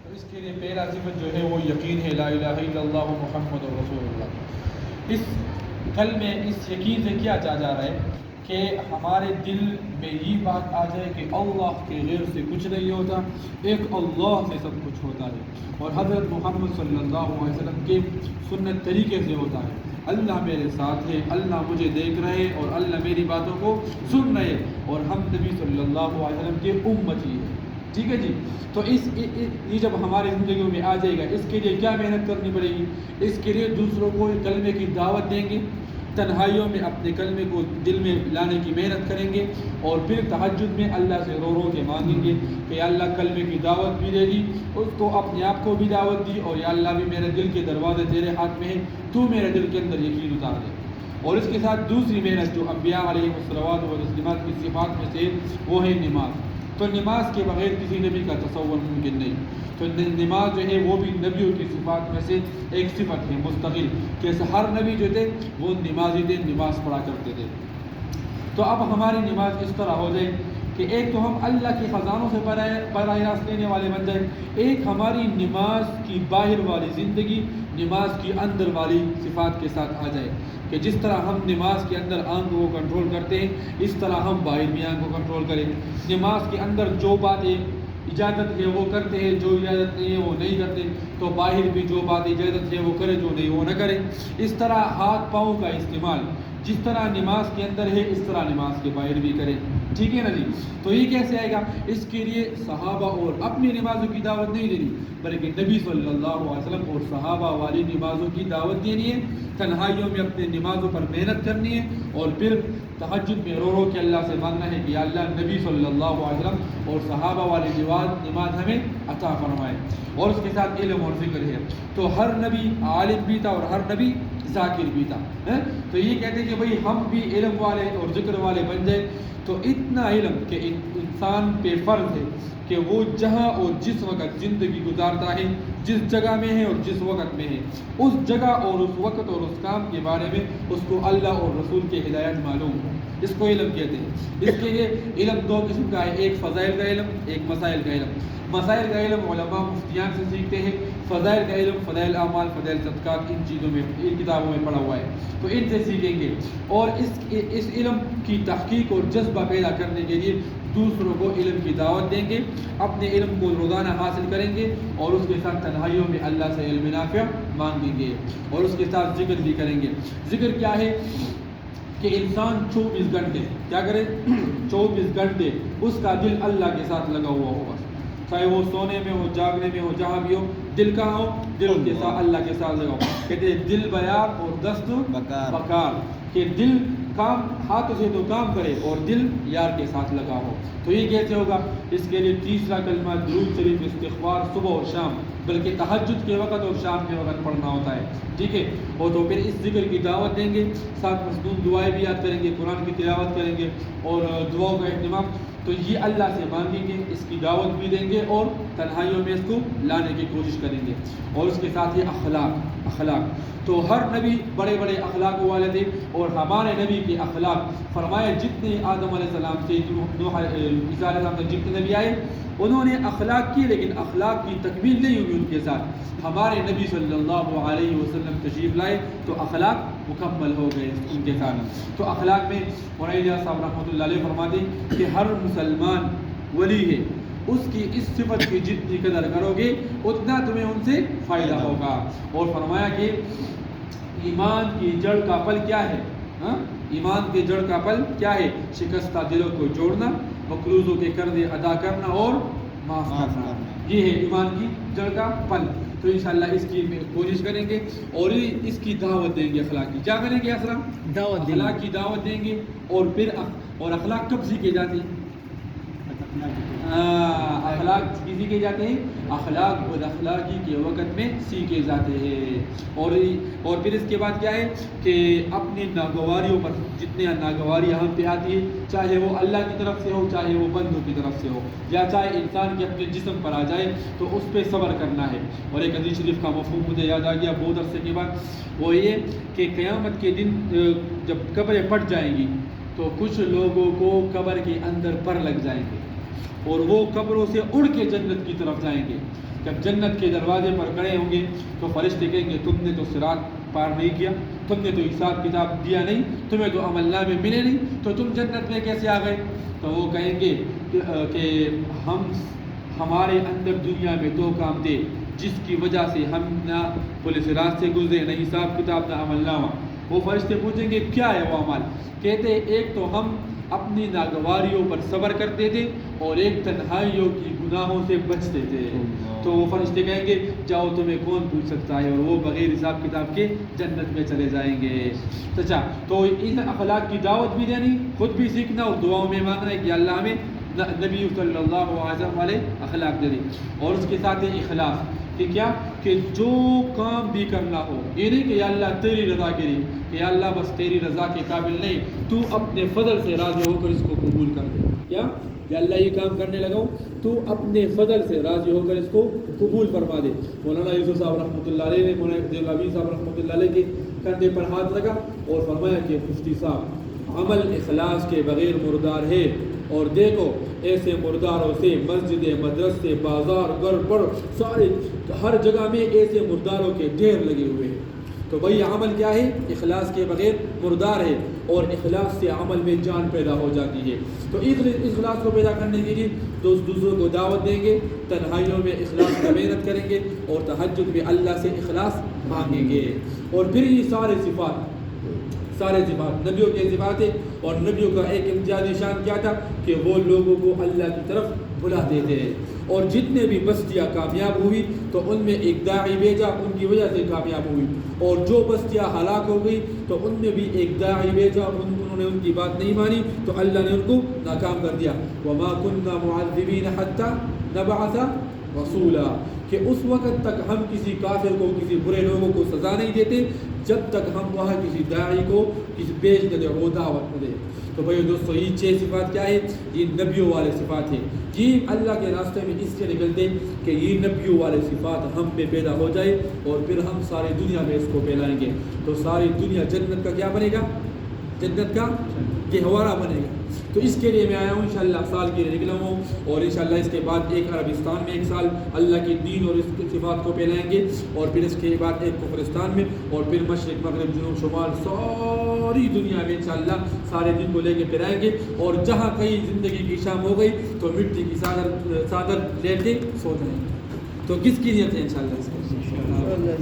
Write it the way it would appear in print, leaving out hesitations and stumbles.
تو اس کے لیے پہلا صفت جو ہے وہ یقین ہے، لا الہ الا اللہ محمد رسول اللہ۔ اس کلمے اس یقین سے کیا چاہا جا رہا ہے کہ ہمارے دل میں یہ بات آ جائے کہ اللہ کے غیر سے کچھ نہیں ہوتا، ایک اللہ سے سب کچھ ہوتا ہے، اور حضرت محمد صلی اللہ علیہ وسلم کے سنت طریقے سے ہوتا ہے۔ اللہ میرے ساتھ ہے، اللہ مجھے دیکھ رہے اور اللہ میری باتوں کو سن رہے، اور ہم نبی صلی اللہ علیہ وسلم کے امتی ہیں۔ ٹھیک ہے جی، تو یہ جب ہماری زندگیوں میں آ جائے گا، اس کے لیے کیا محنت کرنی پڑے گی؟ اس کے لیے دوسروں کو کلمے کی دعوت دیں گے، تنہائیوں میں اپنے کلمے کو دل میں لانے کی محنت کریں گے، اور پھر تہجد میں اللہ سے رو رو کے مانگیں گے کہ یا اللہ کلمے کی دعوت بھی دے دی، اس کو اپنے آپ کو بھی دعوت دی، اور یا اللہ بھی میرے دل کے دروازے تیرے ہاتھ میں ہیں، تو میرے دل کے اندر یقین اتار دے۔ اور اس کے ساتھ دوسری محنت جو انبیاء علیہ الصلوات والتسلیمات کی صفات میں سے وہ ہے نماز۔ تو نماز کے بغیر کسی نبی کا تصور ممکن نہیں، تو نماز جو ہے وہ بھی نبیوں کی صفات میں سے ایک صفت ہے مستقل، کہ ہر نبی جو تھے وہ نمازی تھے، نماز پڑھا کرتے تھے۔ تو اب ہماری نماز اس طرح ہو جائے کہ ایک تو ہم اللہ کے خزانوں سے براہ راست لینے والے بن جائیں، ایک ہماری نماز کی باہر والی زندگی نماز کی اندر والی صفات کے ساتھ آ جائے، کہ جس طرح ہم نماز کے اندر آنکھ کو کنٹرول کرتے ہیں، اس طرح ہم باہر بھی آنکھ کو کنٹرول کریں۔ نماز کے اندر جو باتیں اجازت ہے وہ کرتے ہیں، جو اجازت نہیں ہے وہ نہیں کرتے، تو باہر بھی جو بات اجازت ہے وہ کرے، جو نہیں وہ نہ کرے۔ اس طرح ہاتھ پاؤں کا استعمال جس طرح نماز کے اندر ہے، اس طرح نماز کے باہر بھی کرے۔ ٹھیک ہے نا جی؟ تو یہ کیسے آئے گا؟ اس کے لیے صحابہ اور اپنی نمازوں کی دعوت نہیں دینی، بلکہ نبی صلی اللہ علیہ وسلم اور صحابہ والی نمازوں کی دعوت دینی ہے، تنہائیوں میں اپنے نمازوں پر محنت کرنی ہے، اور پھر تہجد میں رو رو کے اللہ سے مانگنا ہے کہ یا اللہ نبی صلی اللہ علیہ وسلم اور صحابہ والی نماز ہمیں عطا فرمائے۔ اور اس کے ساتھ علم اور ذکر ہے، تو ہر نبی عالم بھی تھا اور ہر نبی ذاکر بھی تھا۔ تو یہ کہتے ہیں کہ بھئی ہم بھی علم والے اور ذکر والے بن جائیں، تو اتنا علم کہ انسان پہ فرض ہے کہ وہ جہاں اور جس وقت زندگی گزارتا ہے، جس جگہ میں ہے اور جس وقت میں ہے، اس جگہ اور اس وقت اور اس کام کے بارے میں اس کو اللہ اور رسول کی ہدایت معلوم ہو، اس کو علم کہتے ہیں۔ اس کے لیے علم دو قسم کا ہے، ایک فضائل کا علم، ایک مسائل کا علم۔ مسائل کا علم علماء مفتیان سے سیکھتے ہیں، فضائل کا علم فضائل اعمال، فضائل صدقات، ان چیزوں میں ان کتابوں میں پڑھا ہوا ہے، تو ان سے سیکھیں گے، اور اس علم کی تحقیق اور جذبہ پیدا کرنے کے لیے دوسروں کو علم کی دعوت دیں گے، اپنے علم کو روزانہ حاصل کریں گے، اور اس کے ساتھ تنہائیوں میں اللہ سے علم نافع مانگیں گے، اور اس کے ساتھ ذکر بھی کریں گے۔ ذکر کیا ہے؟ کہ انسان 24 گھنٹے کیا کرے؟ 24 گھنٹے اس کا دل اللہ کے ساتھ لگا ہوا ہوگا، چاہے وہ سونے میں ہو، جاگنے میں ہو، جہاں بھی ہو، دل کہاں ہو؟ دل کے ساتھ اللہ کے ساتھ لگا ہو۔ کہتے ہیں دل بیار اور دست بکار، کہ دل کام ہاتھ سے تو کام کرے اور دل یار کے ساتھ لگا ہو۔ تو یہ کیسے ہوگا؟ اس کے لیے تیسرا کلمہ درود شریف استغفار صبح اور شام، بلکہ تہجد کے وقت اور شام کے وقت پڑھنا ہوتا ہے۔ ٹھیک ہے، اور تو پھر اس ذکر کی دعوت دیں گے، ساتھ مصنون دعائیں بھی یاد کریں گے، قرآن کی تلاوت کریں گے، اور دعاؤں کا اہتمام، تو یہ اللہ سے مانگیں گے، اس کی دعوت بھی دیں گے، اور تنہائیوں میں اس کو لانے کی کوشش کریں گے۔ اور اس کے ساتھ یہ اخلاق، تو ہر نبی بڑے بڑے اخلاق والے تھے، اور ہمارے نبی کے اخلاق فرمایا جتنے آدم علیہ السلام سے، نوح عیسیٰ علیہ السلام سے جتنے نبی آئے انہوں نے اخلاق کی، لیکن اخلاق کی تکمیل نہیں ہوئی ان کے ساتھ۔ ہمارے نبی صلی اللہ علیہ وسلم تشریف لائے تو اخلاق مکمل ہو گئے ان کے ساتھ۔ تو اخلاق میں مولانا صاحب رحمۃ اللہ علیہ فرماتے ہیں کہ ہر مسلمان ولی ہے، اس کی اس صفت کی جتنی قدر کرو گے اتنا تمہیں ان سے فائدہ ہوگا۔ اور فرمایا کہ ایمان کی جڑ کا پل کیا ہے؟ ایمان کی جڑ کا پل کیا ہے؟ شکستہ دلوں کو جوڑنا، مقروضوں کے قرض ادا کرنا اور معاف کرنا، یہ ہے ایمان کی جڑ کا پل۔ تو انشاءاللہ اس کی کوشش کریں گے، اور اس کی دعوت دیں گے۔ اخلاق کی کیا کریں گے؟ اخلاق کی دعوت دیں گے، اور پھر اور اخلاق کب سیکھے جاتے ہیں؟ اخلاق کسی کے جاتے ہیں؟ اخلاق بد اخلاقی کے وقت میں سیکھے جاتے ہیں۔ اور پھر اس کے بعد کیا ہے کہ اپنی ناگواریوں پر، جتنے ناگواری ہم پہ آتی ہے، چاہے وہ اللہ کی طرف سے ہو، چاہے وہ بندوں کی طرف سے ہو، یا چاہے انسان کے اپنے جسم پر آ جائے، تو اس پہ صبر کرنا ہے۔ اور ایک حدیث شریف کا مفہوم مجھے یاد آ گیا بہت عرصے کے بعد، وہ یہ کہ قیامت کے دن جب قبریں پھٹ جائیں گی تو کچھ لوگوں کو قبر کے اندر پر لگ جائیں گے، اور وہ قبروں سے اڑ کے جنت کی طرف جائیں گے. جب جنت کے دروازے پر کھڑے ہوں گے تو فرشتے کہیں گے تم نے تو صراط پار نہیں کیا, تم نے تو حساب کتاب دیا نہیں, تمہیں تو عمل نامے ملے نہیں, تو تم جنت میں کیسے آ گئے؟ تو وہ کہیں گے کہ ہمارے اندر دنیا میں 2 کام تھے جس کی وجہ سے ہم نہ پولیس راست سے گزرے, نہ حساب کتاب نہ عمل نامہ. وہ فرشتے پوچھیں گے کیا ہے وہ عمل؟ کہتے ایک تو ہم اپنی ناگواریوں پر صبر کرتے تھے اور ایک تنہائیوں کی گناہوں سے بچتے تھے. تو وہ فرشتے کہیں گے جاؤ تمہیں کون پوچھ سکتا ہے, اور وہ بغیر حساب کتاب کے جنت میں چلے جائیں گے. اچھا, تو ان اخلاق کی دعوت بھی دینی, خود بھی سیکھنا اور دعاؤں میں مانگنا ہے کہ اللہ ہمیں نبی صلی اللہ علیہ وسلم والے اخلاق دے دیں. اور اس کے ساتھ اخلاص کہ کیا کہ جو کام بھی کرنا ہو یہ نہیں کہ یا اللہ تیری رضا کے لیے, کہ یا اللہ بس تیری رضا کے قابل نہیں, تو اپنے فضل سے راضی ہو کر اس کو قبول کر دے. کیا یا اللہ یہ کام کرنے لگا ہوں, تو اپنے فضل سے راضی ہو کر اس کو قبول فرما دے. مولانا یوسف صاحب رحمۃ اللہ علیہ نے مولانا دیولاوی صاحب رحمۃ اللہ علیہ کے کندھے پر ہاتھ رکھا اور فرمایا کہ مفتی صاحب عمل اخلاص کے بغیر مردار ہے, اور دیکھو ایسے مرداروں سے مسجد مدرسے بازار گھر پر سارے ہر جگہ میں ایسے مرداروں کے ڈھیر لگے ہوئے ہیں. تو بھئی عمل کیا ہے؟ اخلاص کے بغیر مردار ہے, اور اخلاص سے عمل میں جان پیدا ہو جاتی ہے. تو اخلاص کو پیدا کرنے کے لیے دوسروں کو دعوت دیں گے, تنہائیوں میں اخلاص کا محنت کریں گے, اور تہجد میں اللہ سے اخلاص مانگیں گے. اور پھر یہ سارے صفات نبیوں کے صفات ہیں. اور نبیوں کا ایک امتیازی شان کیا تھا کہ وہ لوگوں کو اللہ کی طرف بلاتے تھے. اور جتنے بھی بستیاں کامیاب ہوئی تو ان میں ایک داعی بھیجا, ان کی وجہ سے کامیاب ہوئی. اور جو بستیاں ہلاک ہو گئی تو ان میں بھی ایک داعی بھیجا, انہوں نے ان کی بات نہیں مانی تو اللہ نے ان کو ناکام کر دیا. وما كنا معذبین حتى نبعث رسولا, کہ اس وقت تک ہم کسی کافر کو, کسی برے لوگوں کو سزا نہیں دیتے جب تک ہم وہاں کسی داعی کو کسی پیش نہ دے اور دعوت نہ دے. تو بھائی دوستو یہ 6 صفات کیا ہے؟ یہ نبیوں والے صفات ہیں. یہ اللہ کے راستے میں اس سے نکلتے کہ یہ نبیوں والے صفات ہم میں پیدا ہو جائے, اور پھر ہم ساری دنیا میں اس کو پھیلائیں گے. تو ساری دنیا جنت کا کیا بنے گا؟ جنت کا گہوارہ بنے گا. تو اس کے لیے میں آیا ہوں, انشاءاللہ سال کے لیے نکلا ہوں, اور انشاءاللہ اس کے بعد ایک عربستان میں 1 سال اللہ کے دین اور اس کی صفات کو پھیلائیں گے, اور پھر اس کے بعد ایک کفرستان میں, اور پھر مشرق مغرب جنوب شمال ساری دنیا میں انشاءاللہ سارے دن کو لے کے پھیلائیں گے. اور جہاں کہیں زندگی کی شام ہو گئی تو مٹی کی چادر لیٹ کے سو جائیں گے. تو کس کی نیت ہے انشاءاللہ؟